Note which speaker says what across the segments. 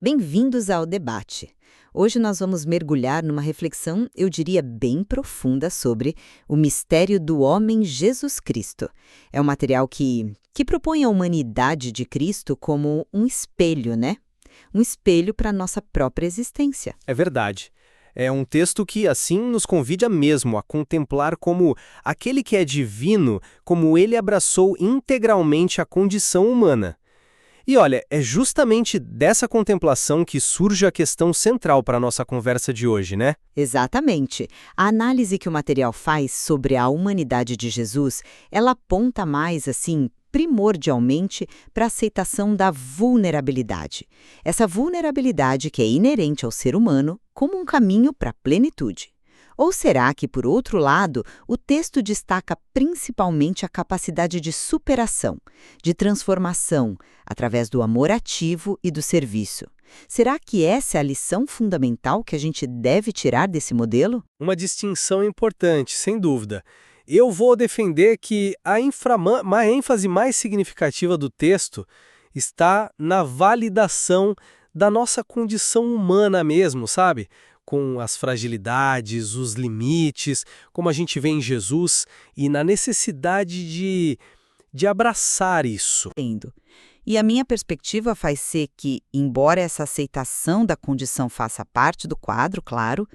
Speaker 1: Bem-vindos ao debate. Hoje nós vamos mergulhar numa reflexão, eu diria, bem profunda sobre o mistério do homem Jesus Cristo. É um material que propõe a humanidade de Cristo como um espelho, né? Um espelho para a nossa própria existência.
Speaker 2: É verdade. É um texto que, assim, nos convida mesmo a contemplar como aquele que é divino, como ele abraçou integralmente a condição humana. E olha, é justamente dessa contemplação que surge a questão central para a nossa conversa de hoje, né?
Speaker 1: Exatamente. A análise que o material faz sobre a humanidade de Jesus, ela aponta mais, assim, primordialmente para a aceitação da vulnerabilidade. Essa vulnerabilidade que é inerente ao ser humano como um caminho para a plenitude. Ou será que, por outro lado, o texto destaca principalmente a capacidade de superação, de transformação, através do amor ativo e do serviço? Será que essa é a lição fundamental que a gente deve tirar desse modelo?
Speaker 2: Uma distinção importante, sem dúvida. Eu vou defender que a ênfase mais significativa do texto está na validação da nossa condição humana mesmo, sabe? Com as fragilidades, os limites, como a gente vê em Jesus, e na necessidade de abraçar isso.
Speaker 1: Entendo. E a minha perspectiva faz ser que, embora essa aceitação da condição faça parte do quadro, claro,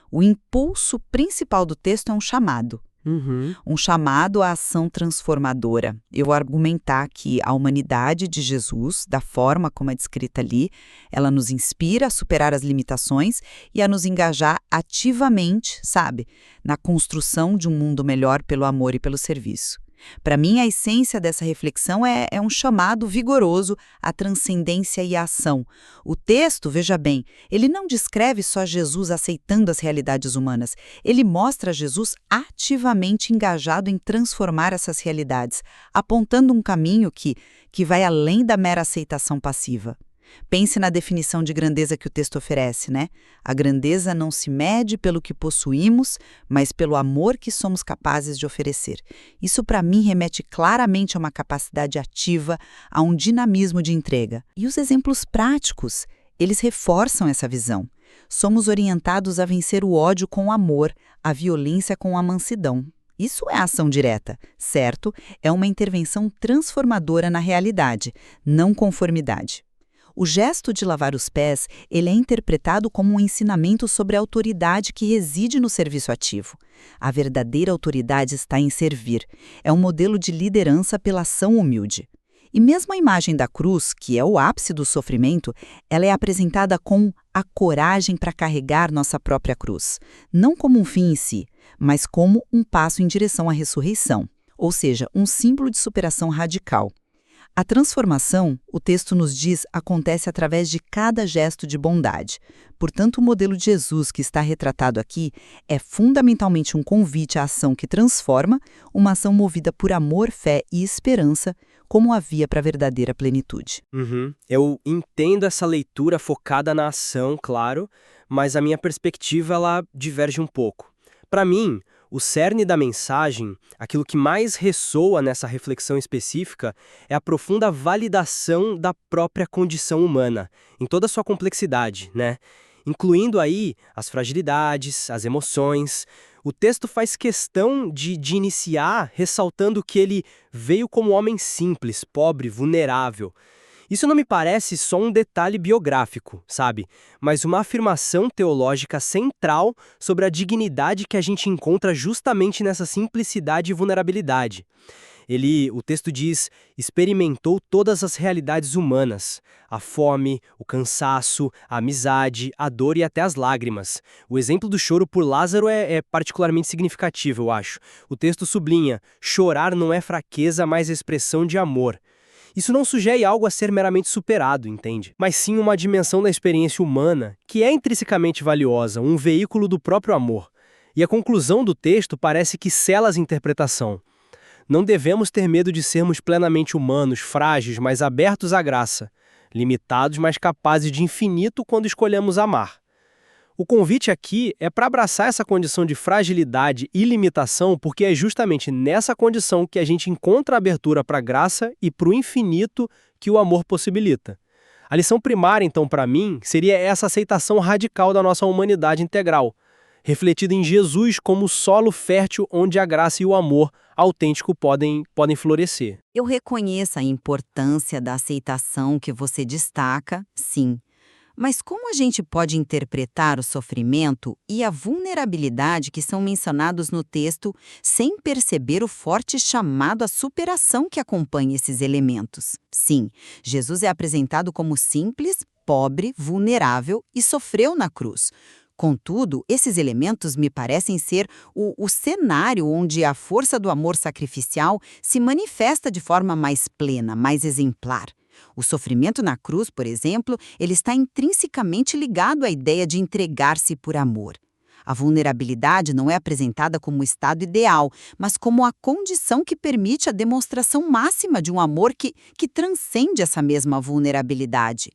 Speaker 1: o impulso principal do texto é um chamado.
Speaker 2: Uhum.
Speaker 1: Um chamado à ação transformadora. Eu vou argumentar que a humanidade de Jesus, da forma como é descrita ali, ela nos inspira a superar as limitações e a nos engajar ativamente, sabe, na construção de um mundo melhor pelo amor e pelo serviço. Para mim, a essência dessa reflexão é um chamado vigoroso à transcendência e à ação. O texto, veja bem, ele não descreve só Jesus aceitando as realidades humanas. Ele mostra Jesus ativamente engajado em transformar essas realidades, apontando um caminho que vai além da mera aceitação passiva. Pense na definição de grandeza que o texto oferece, né? A grandeza não se mede pelo que possuímos, mas pelo amor que somos capazes de oferecer. Isso, para mim, remete claramente a uma capacidade ativa, a um dinamismo de entrega. E os exemplos práticos, eles reforçam essa visão. Somos orientados a vencer o ódio com o amor, a violência com a mansidão. Isso é ação direta, certo? É uma intervenção transformadora na realidade, não conformidade. O gesto de lavar os pés, ele é interpretado como um ensinamento sobre a autoridade que reside no serviço ativo. A verdadeira autoridade está em servir. É um modelo de liderança pela ação humilde. E mesmo a imagem da cruz, que é o ápice do sofrimento, ela é apresentada com a coragem para carregar nossa própria cruz. Não como um fim em si, mas como um passo em direção à ressurreição. Ou seja, um símbolo de superação radical. A transformação, o texto nos diz, acontece através de cada gesto de bondade. Portanto, o modelo de Jesus que está retratado aqui é fundamentalmente um convite à ação que transforma, uma ação movida por amor, fé e esperança, como a via para a verdadeira plenitude.
Speaker 2: Eu entendo essa leitura focada na ação, claro, mas a minha perspectiva ela diverge um pouco. Para mim, o cerne da mensagem, aquilo que mais ressoa nessa reflexão específica, é a profunda validação da própria condição humana, em toda a sua complexidade, né? Incluindo aí as fragilidades, as emoções. O texto faz questão de iniciar ressaltando que ele veio como homem simples, pobre, vulnerável. Isso não me parece só um detalhe biográfico, sabe? Mas uma afirmação teológica central sobre a dignidade que a gente encontra justamente nessa simplicidade e vulnerabilidade. O texto diz, experimentou todas as realidades humanas, a fome, o cansaço, a amizade, a dor e até as lágrimas. O exemplo do choro por Lázaro é particularmente significativo, eu acho. O texto sublinha, chorar não é fraqueza, mas expressão de amor. Isso não sugere algo a ser meramente superado, entende? Mas sim uma dimensão da experiência humana que é intrinsecamente valiosa, um veículo do próprio amor. E a conclusão do texto parece que sela essa interpretação. Não devemos ter medo de sermos plenamente humanos, frágeis, mas abertos à graça, limitados, mas capazes de infinito quando escolhemos amar. O convite aqui é para abraçar essa condição de fragilidade e limitação, porque é justamente nessa condição que a gente encontra a abertura para a graça e para o infinito que o amor possibilita. A lição primária, então, para mim, seria essa aceitação radical da nossa humanidade integral, refletida em Jesus como solo fértil onde a graça e o amor autêntico podem florescer.
Speaker 1: Eu reconheço a importância da aceitação que você destaca, sim. Mas como a gente pode interpretar o sofrimento e a vulnerabilidade que são mencionados no texto sem perceber o forte chamado à superação que acompanha esses elementos? Sim, Jesus é apresentado como simples, pobre, vulnerável e sofreu na cruz. Contudo, esses elementos me parecem ser o cenário onde a força do amor sacrificial se manifesta de forma mais plena, mais exemplar. O sofrimento na cruz, por exemplo, ele está intrinsecamente ligado à ideia de entregar-se por amor. A vulnerabilidade não é apresentada como o estado ideal, mas como a condição que permite a demonstração máxima de um amor que transcende essa mesma vulnerabilidade.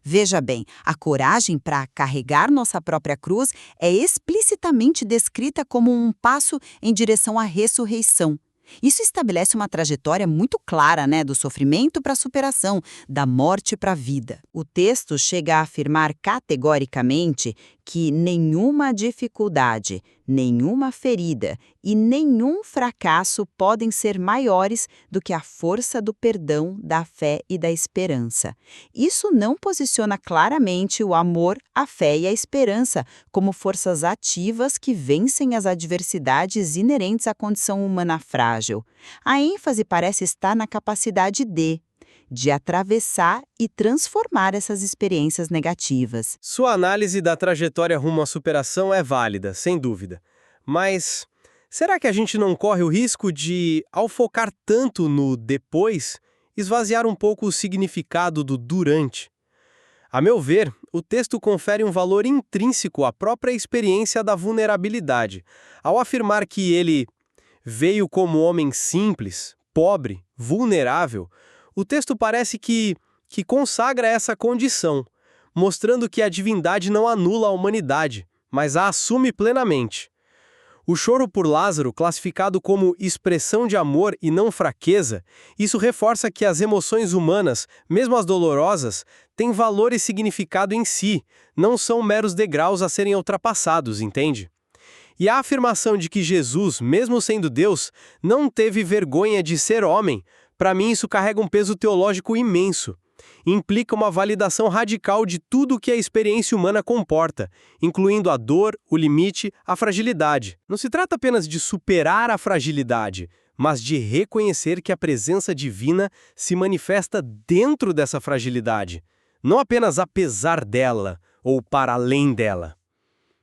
Speaker 1: Veja bem, a coragem para carregar nossa própria cruz é explicitamente descrita como um passo em direção à ressurreição. Isso estabelece uma trajetória muito clara, do sofrimento para a superação, da morte para a vida. O texto chega a afirmar categoricamente que nenhuma dificuldade, nenhuma ferida e nenhum fracasso podem ser maiores do que a força do perdão, da fé e da esperança. Isso não posiciona claramente o amor, a fé e a esperança como forças ativas que vencem as adversidades inerentes à condição humana frágil. A ênfase parece estar na capacidade de atravessar e transformar essas experiências negativas.
Speaker 2: Sua análise da trajetória rumo à superação é válida, sem dúvida. Mas será que a gente não corre o risco de, ao focar tanto no depois, esvaziar um pouco o significado do durante? A meu ver, o texto confere um valor intrínseco à própria experiência da vulnerabilidade, ao afirmar que ele veio como homem simples, pobre, vulnerável. O texto parece que consagra essa condição, mostrando que a divindade não anula a humanidade, mas a assume plenamente. O choro por Lázaro, classificado como expressão de amor e não fraqueza, isso reforça que as emoções humanas, mesmo as dolorosas, têm valor e significado em si, não são meros degraus a serem ultrapassados, entende? E a afirmação de que Jesus, mesmo sendo Deus, não teve vergonha de ser homem, para mim isso carrega um peso teológico imenso. Implica uma validação radical de tudo o que a experiência humana comporta, incluindo a dor, o limite, a fragilidade. Não se trata apenas de superar a fragilidade, mas de reconhecer que a presença divina se manifesta dentro dessa fragilidade, não apenas apesar dela ou para além dela.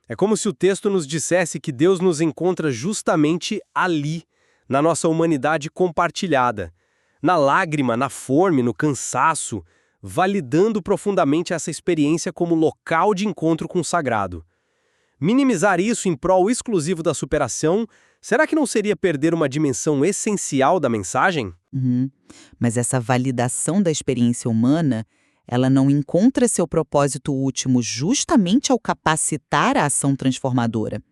Speaker 2: É como se o texto nos dissesse que Deus nos encontra justamente ali, na nossa humanidade compartilhada, na lágrima, na fome, no cansaço, validando profundamente essa experiência como local de encontro com o sagrado. Minimizar isso em prol exclusivo da superação, será que não seria perder uma dimensão essencial da mensagem?
Speaker 1: Mas essa validação da experiência humana, ela não encontra seu propósito último justamente ao capacitar a ação transformadora.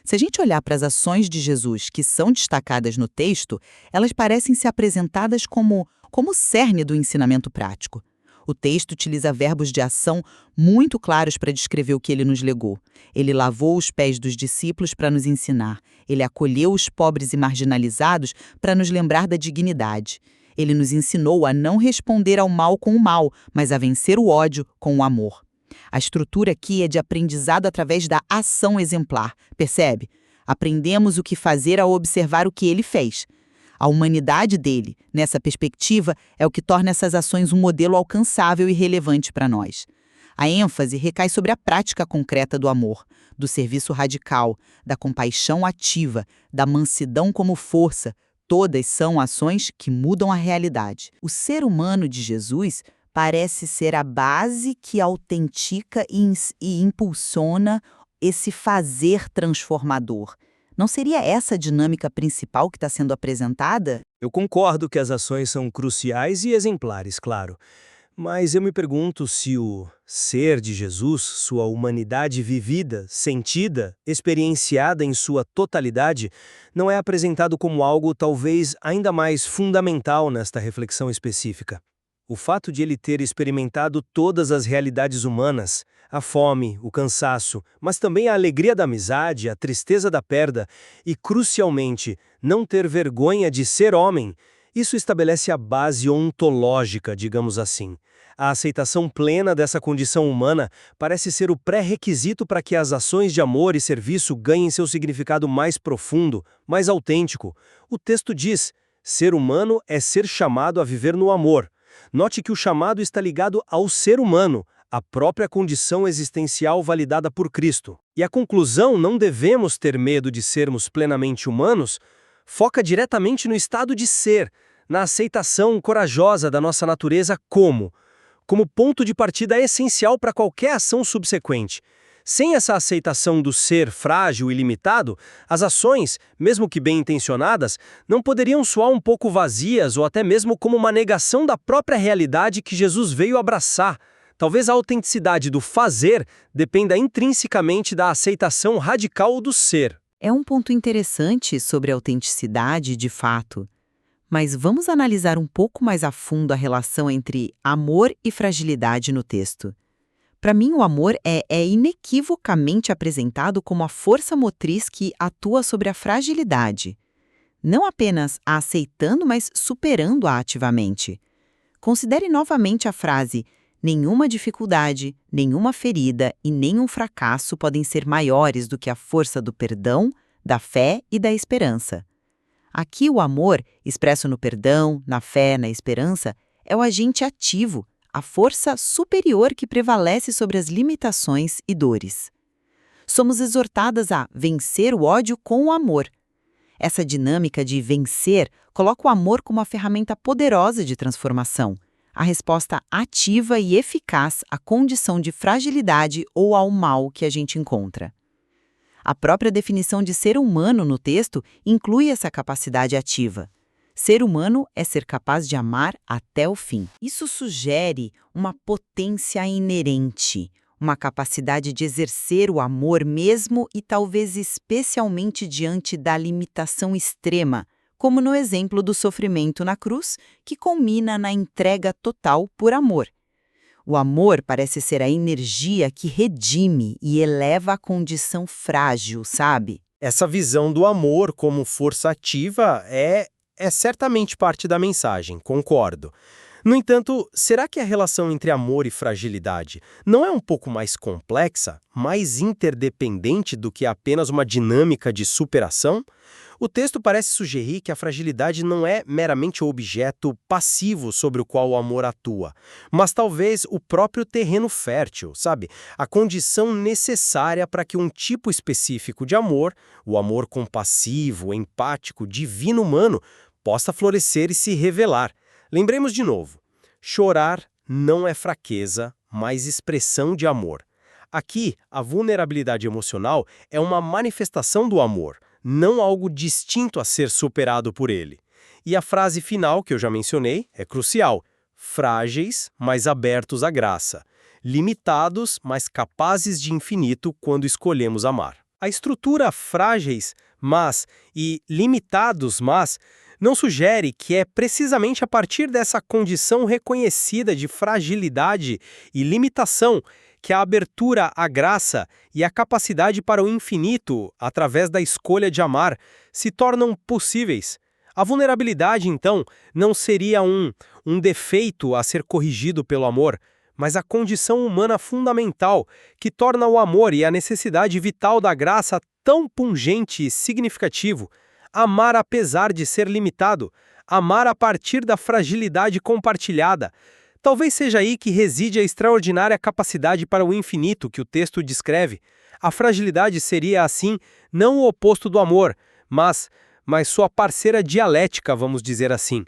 Speaker 1: Se a gente olhar para as ações de Jesus que são destacadas no texto, elas parecem ser apresentadas como o cerne do ensinamento prático. O texto utiliza verbos de ação muito claros para descrever o que ele nos legou. Ele lavou os pés dos discípulos para nos ensinar. Ele acolheu os pobres e marginalizados para nos lembrar da dignidade. Ele nos ensinou a não responder ao mal com o mal, mas a vencer o ódio com o amor. A estrutura aqui é de aprendizado através da ação exemplar, percebe? Aprendemos o que fazer ao observar o que ele fez. A humanidade dele, nessa perspectiva, é o que torna essas ações um modelo alcançável e relevante para nós. A ênfase recai sobre a prática concreta do amor, do serviço radical, da compaixão ativa, da mansidão como força. Todas são ações que mudam a realidade. O ser humano de Jesus parece ser a base que autentica e impulsiona esse fazer transformador. Não seria essa a dinâmica principal que está sendo apresentada?
Speaker 3: Eu concordo que as ações são cruciais e exemplares, claro. Mas eu me pergunto se o ser de Jesus, sua humanidade vivida, sentida, experienciada em sua totalidade, não é apresentado como algo talvez ainda mais fundamental nesta reflexão específica. O fato de ele ter experimentado todas as realidades humanas, a fome, o cansaço, mas também a alegria da amizade, a tristeza da perda e, crucialmente, não ter vergonha de ser homem, isso estabelece a base ontológica, digamos assim. A aceitação plena dessa condição humana parece ser o pré-requisito para que as ações de amor e serviço ganhem seu significado mais profundo, mais autêntico. O texto diz: ser humano é ser chamado a viver no amor. Note que o chamado está ligado ao ser humano, a própria condição existencial validada por Cristo. E a conclusão, não devemos ter medo de sermos plenamente humanos, foca diretamente no estado de ser, na aceitação corajosa da nossa natureza como ponto de partida essencial para qualquer ação subsequente. Sem essa aceitação do ser frágil e limitado, as ações, mesmo que bem intencionadas, não poderiam soar um pouco vazias ou até mesmo como uma negação da própria realidade que Jesus veio abraçar. Talvez a autenticidade do fazer dependa intrinsecamente da aceitação radical do ser.
Speaker 1: É um ponto interessante sobre a autenticidade, de fato. Mas vamos analisar um pouco mais a fundo a relação entre amor e fragilidade no texto. Para mim, o amor é inequivocamente apresentado como a força motriz que atua sobre a fragilidade. Não apenas a aceitando, mas superando-a ativamente. Considere novamente a frase: nenhuma dificuldade, nenhuma ferida e nenhum fracasso podem ser maiores do que a força do perdão, da fé e da esperança. Aqui o amor, expresso no perdão, na fé, na esperança, é o agente ativo, a força superior que prevalece sobre as limitações e dores. Somos exortadas a vencer o ódio com o amor. Essa dinâmica de vencer coloca o amor como uma ferramenta poderosa de transformação, a resposta ativa e eficaz à condição de fragilidade ou ao mal que a gente encontra. A própria definição de ser humano no texto inclui essa capacidade ativa. Ser humano é ser capaz de amar até o fim. Isso sugere uma potência inerente, uma capacidade de exercer o amor mesmo e talvez especialmente diante da limitação extrema, como no exemplo do sofrimento na cruz, que culmina na entrega total por amor. O amor parece ser a energia que redime e eleva a condição frágil, sabe?
Speaker 2: Essa visão do amor como força ativa é certamente parte da mensagem, concordo. No entanto, será que a relação entre amor e fragilidade não é um pouco mais complexa, mais interdependente do que apenas uma dinâmica de superação? O texto parece sugerir que a fragilidade não é meramente o objeto passivo sobre o qual o amor atua, mas talvez o próprio terreno fértil, sabe? A condição necessária para que um tipo específico de amor, o amor compassivo, empático, divino humano, possa florescer e se revelar. Lembremos de novo, chorar não é fraqueza, mas expressão de amor. Aqui, a vulnerabilidade emocional é uma manifestação do amor, não algo distinto a ser superado por ele. E a frase final, que eu já mencionei, é crucial. Frágeis, mas abertos à graça. Limitados, mas capazes de infinito quando escolhemos amar. A estrutura frágeis, mas e limitados, mas não sugere que é precisamente a partir dessa condição reconhecida de fragilidade e limitação que a abertura à graça e a capacidade para o infinito, através da escolha de amar, se tornam possíveis. A vulnerabilidade, então, não seria um defeito a ser corrigido pelo amor, mas a condição humana fundamental que torna o amor e a necessidade vital da graça tão pungente e significativo. Amar apesar de ser limitado, amar a partir da fragilidade compartilhada. Talvez seja aí que reside a extraordinária capacidade para o infinito que o texto descreve. A fragilidade seria, assim, não o oposto do amor, mas sua parceira dialética, vamos dizer assim.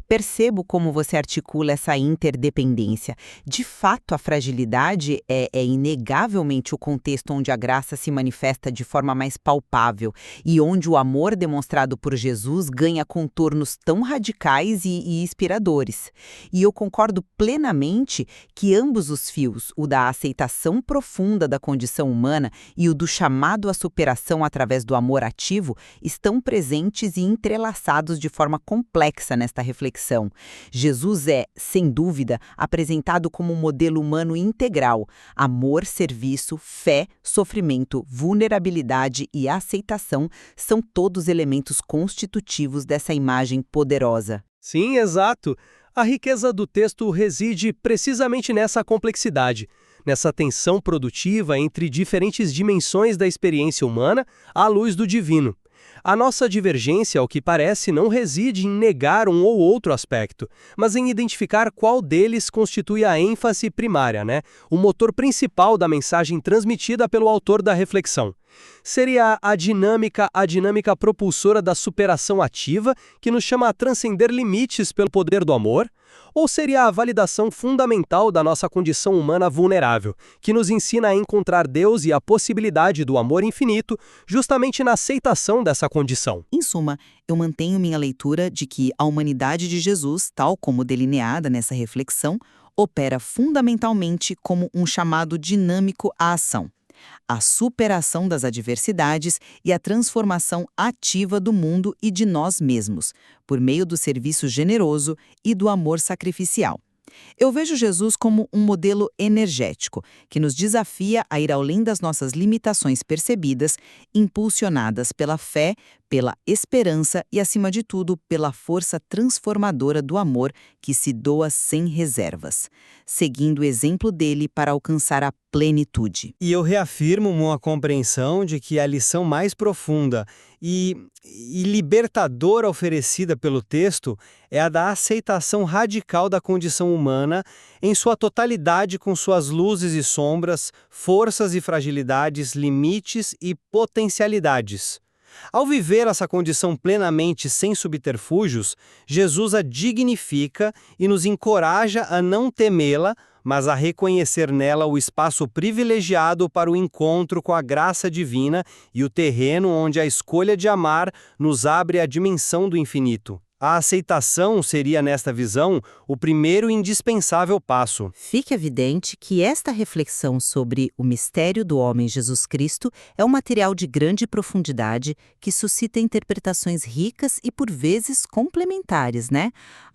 Speaker 1: Percebo como você articula essa interdependência. De fato, a fragilidade é inegavelmente o contexto onde a graça se manifesta de forma mais palpável e onde o amor demonstrado por Jesus ganha contornos tão radicais e inspiradores. E eu concordo plenamente que ambos os fios, o da aceitação profunda da condição humana e o do chamado à superação através do amor ativo, estão presentes e entrelaçados de forma complexa complexa nesta reflexão. Jesus é, sem dúvida, apresentado como um modelo humano integral. Amor, serviço, fé, sofrimento, vulnerabilidade e aceitação são todos elementos constitutivos dessa imagem poderosa.
Speaker 2: Sim, exato. A riqueza do texto reside precisamente nessa complexidade, nessa tensão produtiva entre diferentes dimensões da experiência humana à luz do divino. A nossa divergência, ao que parece, não reside em negar um ou outro aspecto, mas em identificar qual deles constitui a ênfase primária, o motor principal da mensagem transmitida pelo autor da reflexão. Seria a dinâmica propulsora da superação ativa, que nos chama a transcender limites pelo poder do amor? Ou seria a validação fundamental da nossa condição humana vulnerável, que nos ensina a encontrar Deus e a possibilidade do amor infinito, justamente na aceitação dessa condição?
Speaker 1: Em suma, eu mantenho minha leitura de que a humanidade de Jesus, tal como delineada nessa reflexão, opera fundamentalmente como um chamado dinâmico à ação. A superação das adversidades e a transformação ativa do mundo e de nós mesmos, por meio do serviço generoso e do amor sacrificial. Eu vejo Jesus como um modelo energético, que nos desafia a ir além das nossas limitações percebidas, impulsionadas pela fé, pela esperança e, acima de tudo, pela força transformadora do amor que se doa sem reservas, seguindo o exemplo dele para alcançar a plenitude.
Speaker 3: E eu reafirmo uma compreensão de que a lição mais profunda e libertadora oferecida pelo texto é a da aceitação radical da condição humana em sua totalidade, com suas luzes e sombras, forças e fragilidades, limites e potencialidades. Ao viver essa condição plenamente sem subterfúgios, Jesus a dignifica e nos encoraja a não temê-la, mas a reconhecer nela o espaço privilegiado para o encontro com a graça divina e o terreno onde a escolha de amar nos abre a dimensão do infinito. A aceitação seria, nesta visão, o primeiro e indispensável passo.
Speaker 1: Fica evidente que esta reflexão sobre o mistério do homem Jesus Cristo é um material de grande profundidade que suscita interpretações ricas e, por vezes, complementares,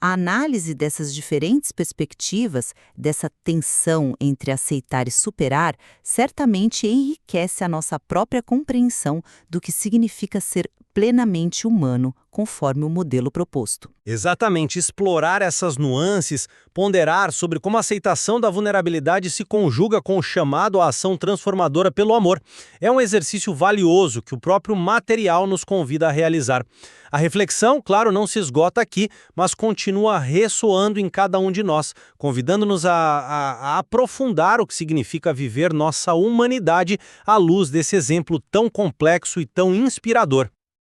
Speaker 1: A análise dessas diferentes perspectivas, dessa tensão entre aceitar e superar, certamente enriquece a nossa própria compreensão do que significa ser plenamente humano, conforme o modelo proposto.
Speaker 3: Exatamente, explorar essas nuances, ponderar sobre como a aceitação da vulnerabilidade se conjuga com o chamado à ação transformadora pelo amor. É um exercício valioso que o próprio material nos convida a realizar. A reflexão, claro, não se esgota aqui, mas continua ressoando em cada um de nós, convidando-nos a aprofundar o que significa viver nossa humanidade à luz desse exemplo tão complexo e tão inspirador.